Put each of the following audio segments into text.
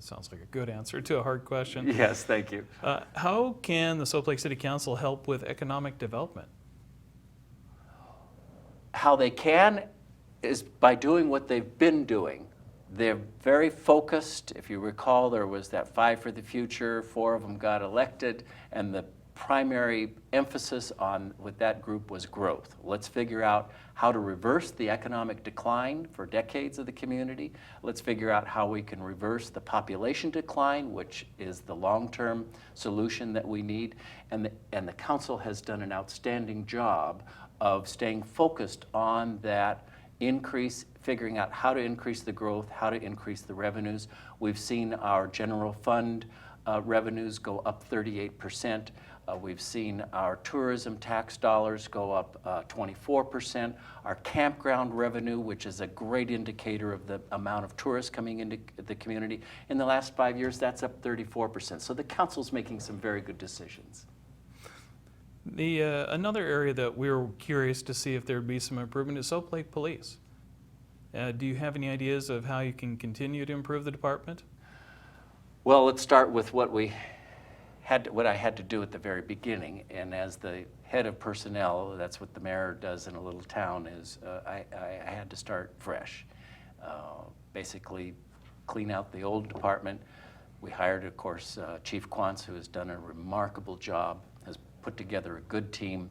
Sounds like a good answer to a hard question. Yes, thank you. How can the Soap Lake City Council help with economic development? How they can is by doing what they've been doing. They're very focused. If you recall, there was that 5 for the Future, 4 of them got elected, and the primary emphasis with that group was growth. Let's figure out how to reverse the economic decline for decades of the community. Let's figure out how we can reverse the population decline, which is the long-term solution that we need. And the council has done an outstanding job of staying focused on that increase, figuring out how to increase the growth, how to increase the revenues. We've seen our general fund revenues go up 38%. We've seen our tourism tax dollars go up 24%. Our campground revenue, which is a great indicator of the amount of tourists coming into the community, in the last 5 years, that's up 34%. So the council's making some very good decisions. Another area that we were curious to see if there would be some improvement is Soap Lake Police. Do you have any ideas of how you can continue to improve the department? Well, let's start with what I had to do at the very beginning. And as the head of personnel, that's what the mayor does in a little town, is I had to start fresh. Basically clean out the old department. We hired, of course, Chief Quantz, who has done a remarkable job, has put together a good team.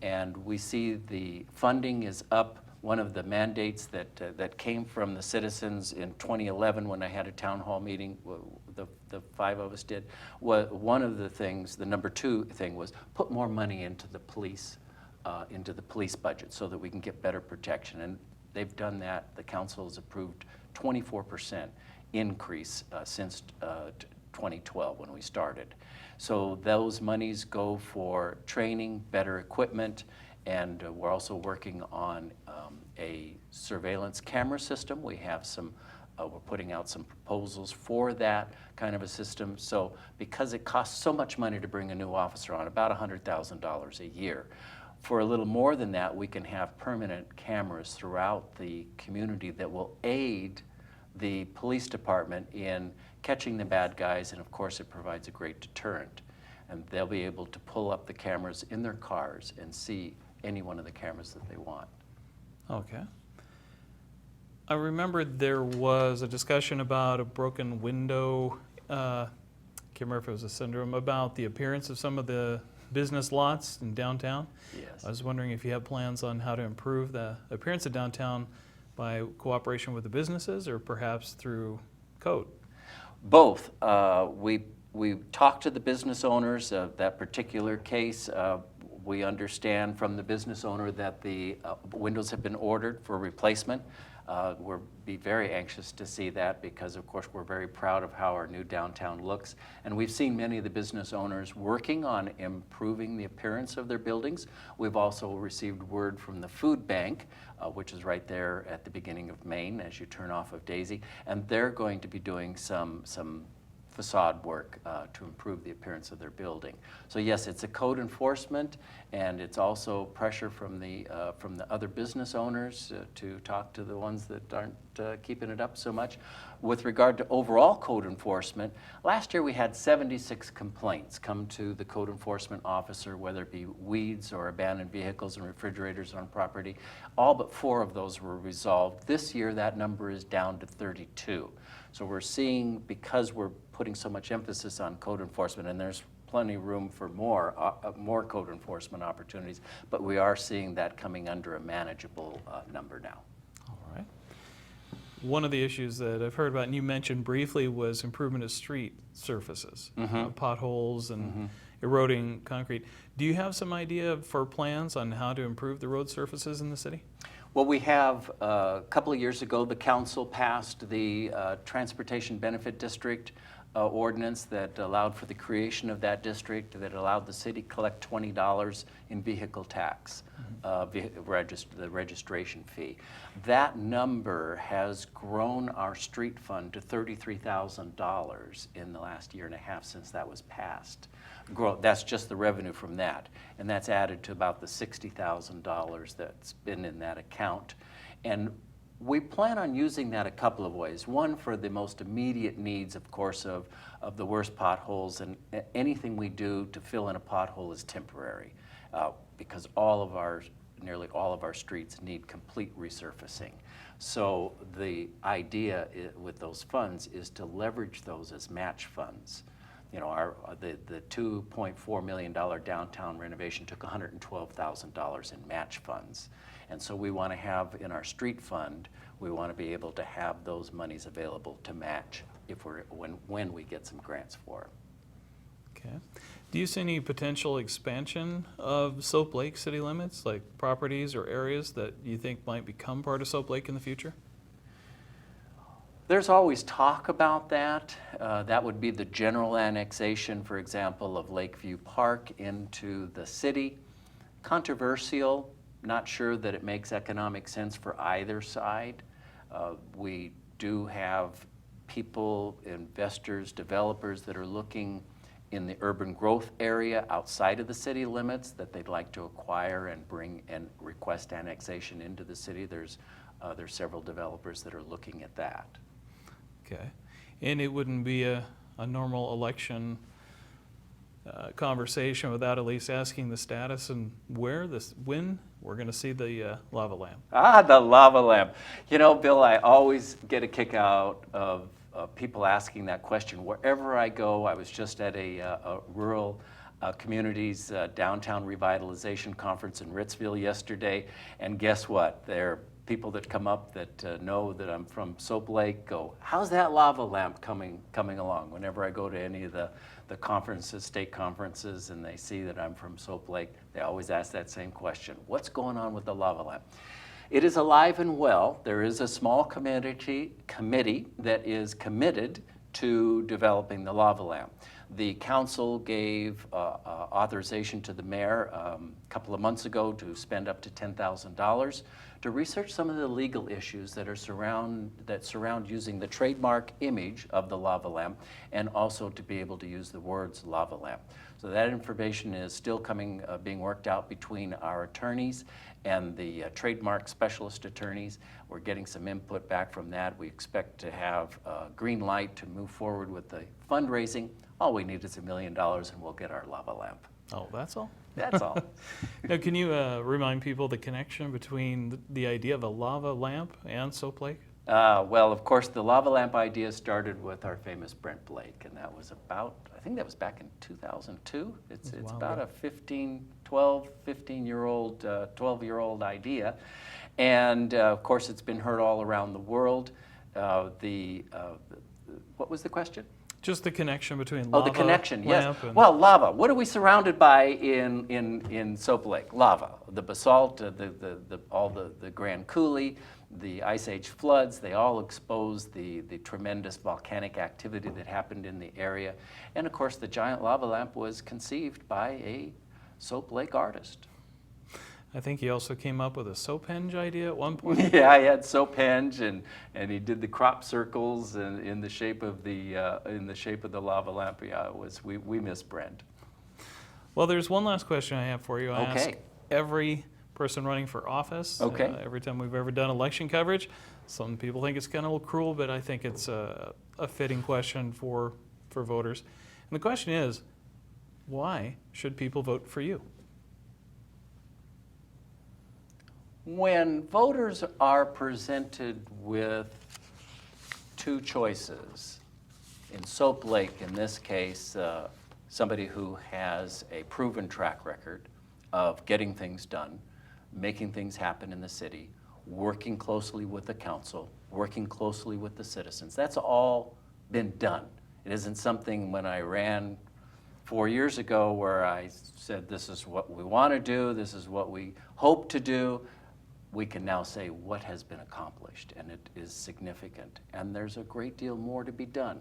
And we see the funding is up. One of the mandates that came from the citizens in 2011 when I had a town hall meeting, the 5 of us did, one of the things, the number 2 thing was put more money into the police budget so that we can get better protection. And they've done that. The council has approved 24% increase since 2012 when we started. So those monies go for training, better equipment, and we're also working on a surveillance camera system. We have we're putting out some proposals for that kind of a system. So because it costs so much money to bring a new officer on, about $100,000 a year, for a little more than that, we can have permanent cameras throughout the community that will aid the police department in catching the bad guys, and of course it provides a great deterrent. And they'll be able to pull up the cameras in their cars and see any one of the cameras that they want. Okay. I remember there was a discussion about a broken window, can't remember if it was a syndrome, about the appearance of some of the business lots in downtown. Yes. I was wondering if you have plans on how to improve the appearance of downtown by cooperation with the businesses or perhaps through code? Both. We talked to the business owners of that particular case. We understand from the business owner that the windows have been ordered for replacement. We'll be very anxious to see that because, of course, we're very proud of how our new downtown looks. And we've seen many of the business owners working on improving the appearance of their buildings. We've also received word from the food bank, which is right there at the beginning of Main as you turn off of Daisy, and they're going to be doing some facade work to improve the appearance of their building. So yes, it's a code enforcement, and it's also pressure from the other business owners to talk to the ones that aren't keeping it up so much. With regard to overall code enforcement, last year we had 76 complaints come to the code enforcement officer, whether it be weeds or abandoned vehicles and refrigerators on property. All but 4 of those were resolved. This year that number is down to 32. So we're seeing, because we're putting so much emphasis on code enforcement, and there's plenty of room for more code enforcement opportunities, but we are seeing that coming under a manageable number now. All right. One of the issues that I've heard about, and you mentioned briefly, was improvement of street surfaces, potholes and eroding concrete. Do you have some idea for plans on how to improve the road surfaces in the city? Well, we have, a couple of years ago, the council passed the Transportation Benefit District ordinance that allowed for the creation of that district, that allowed the city to collect $20 in vehicle tax, the registration fee. That number has grown our street fund to $33,000 in the last year and a half since that was passed. That's just the revenue from that, and that's added to about the $60,000 that's been in that account. And We plan on using that a couple of ways. One, for the most immediate needs, of course, of the worst potholes, and anything we do to fill in a pothole is temporary because nearly all of our streets need complete resurfacing. So the idea with those funds is to leverage those as match funds. You know, the $2.4 million downtown renovation took $112,000 in match funds. And so we want to have in our street fund, we want to be able to have those monies available to match when we get some grants for it. Okay. Do you see any potential expansion of Soap Lake city limits, like properties or areas that you think might become part of Soap Lake in the future? There's always talk about that. That would be the general annexation, for example, of Lakeview Park into the city. Controversial, not sure that it makes economic sense for either side. We do have people, investors, developers that are looking in the urban growth area outside of the city limits that they'd like to acquire and bring and request annexation into the city. There's several developers that are looking at that. Okay. And it wouldn't be a normal election conversation without at least asking the status and when we're going to see the lava lamp. Ah, the lava lamp. You know, Bill, I always get a kick out of people asking that question. Wherever I go, I was just at a rural communities downtown revitalization conference in Ritzville yesterday, and guess what? There are people that come up that know that I'm from Soap Lake go, how's that lava lamp coming along? Whenever I go to any of the conferences, state conferences, and they see that I'm from Soap Lake, they always ask that same question. What's going on with the lava lamp? It is alive and well. There is a small committee that is committed to developing the lava lamp. The council gave authorization to the mayor a couple of months ago to spend up to $10,000 to research some of the legal issues that surround using the trademark image of the lava lamp, and also to be able to use the words lava lamp. So that information is still being worked out between our attorneys and the trademark specialist attorneys. We're getting some input back from that. We expect to have a green light to move forward with the fundraising. All we need is $1 million and we'll get our lava lamp. Oh, that's all? That's all. Now, can you remind people the connection between the idea of a lava lamp and Soap Lake? Well, of course, the lava lamp idea started with our famous Brent Blake, and that was about, I think that was back in 2002. It's about a 12-year-old idea. And of course, it's been heard all around the world. What was the question? Just the connection between lava, the connection, yes. lamp, and well, lava. What are we surrounded by in Soap Lake? Lava. The basalt, all the Grand Coulee, the Ice Age floods, they all exposed the tremendous volcanic activity that happened in the area. And of course, the giant lava lamp was conceived by a Soap Lake artist. I think he also came up with a soap henge idea at one point. Yeah, he had soap henge, and he did the crop circles in the shape of the lava lamp. Yeah, we miss Brent. Well, there's one last question I have for you. I ask Okay. every person running for office. Okay. Every time we've ever done election coverage. Some people think it's kind of a little cruel, but I think it's a fitting question for voters. And the question is, why should people vote for you? When voters are presented with two choices, in Soap Lake, in this case, somebody who has a proven track record of getting things done, making things happen in the city, working closely with the council, working closely with the citizens. That's all been done. It isn't something when I ran 4 years ago where I said, this is what we want to do, this is what we hope to do. We can now say what has been accomplished, and it is significant. And there's a great deal more to be done.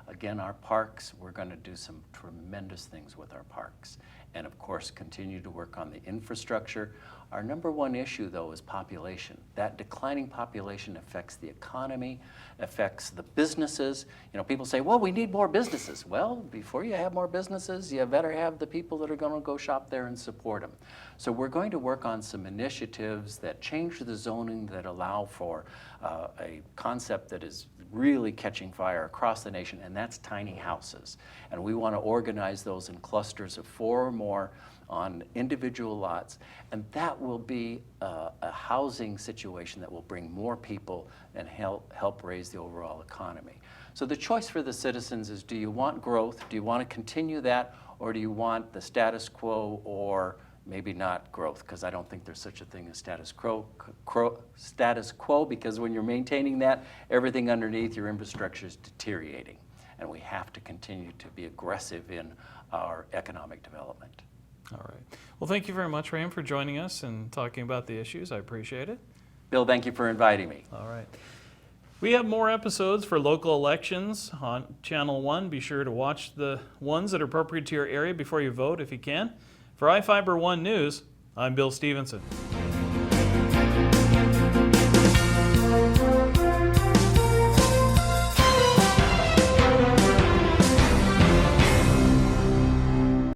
Again, our parks, we're going to do some tremendous things with our parks. and of course continue to work on the infrastructure. Our number one issue, though, is population. That declining population affects the economy, affects the businesses. You know, people say, well, we need more businesses. Well, before you have more businesses, you better have the people that are going to go shop there and support them. So we're going to work on some initiatives that change the zoning, that allow for a concept that is really catching fire across the nation, and that's tiny houses. And we want to organize those in clusters of 4 or more on individual lots, and that will be a housing situation that will bring more people and help raise the overall economy. So the choice for the citizens is, do you want growth, do you want to continue that, or do you want the status quo, or maybe not growth, because I don't think there's such a thing as status quo, because when you're maintaining that, everything underneath your infrastructure is deteriorating, and we have to continue to be aggressive in our economic development. All right. Well, thank you very much, Raymond, for joining us and talking about the issues. I appreciate it. Bill, thank you for inviting me. All right. We have more episodes for local elections on Channel 1. Be sure to watch the ones that are appropriate to your area before you vote if you can. For iFiber 1 News, I'm Bill Stevenson.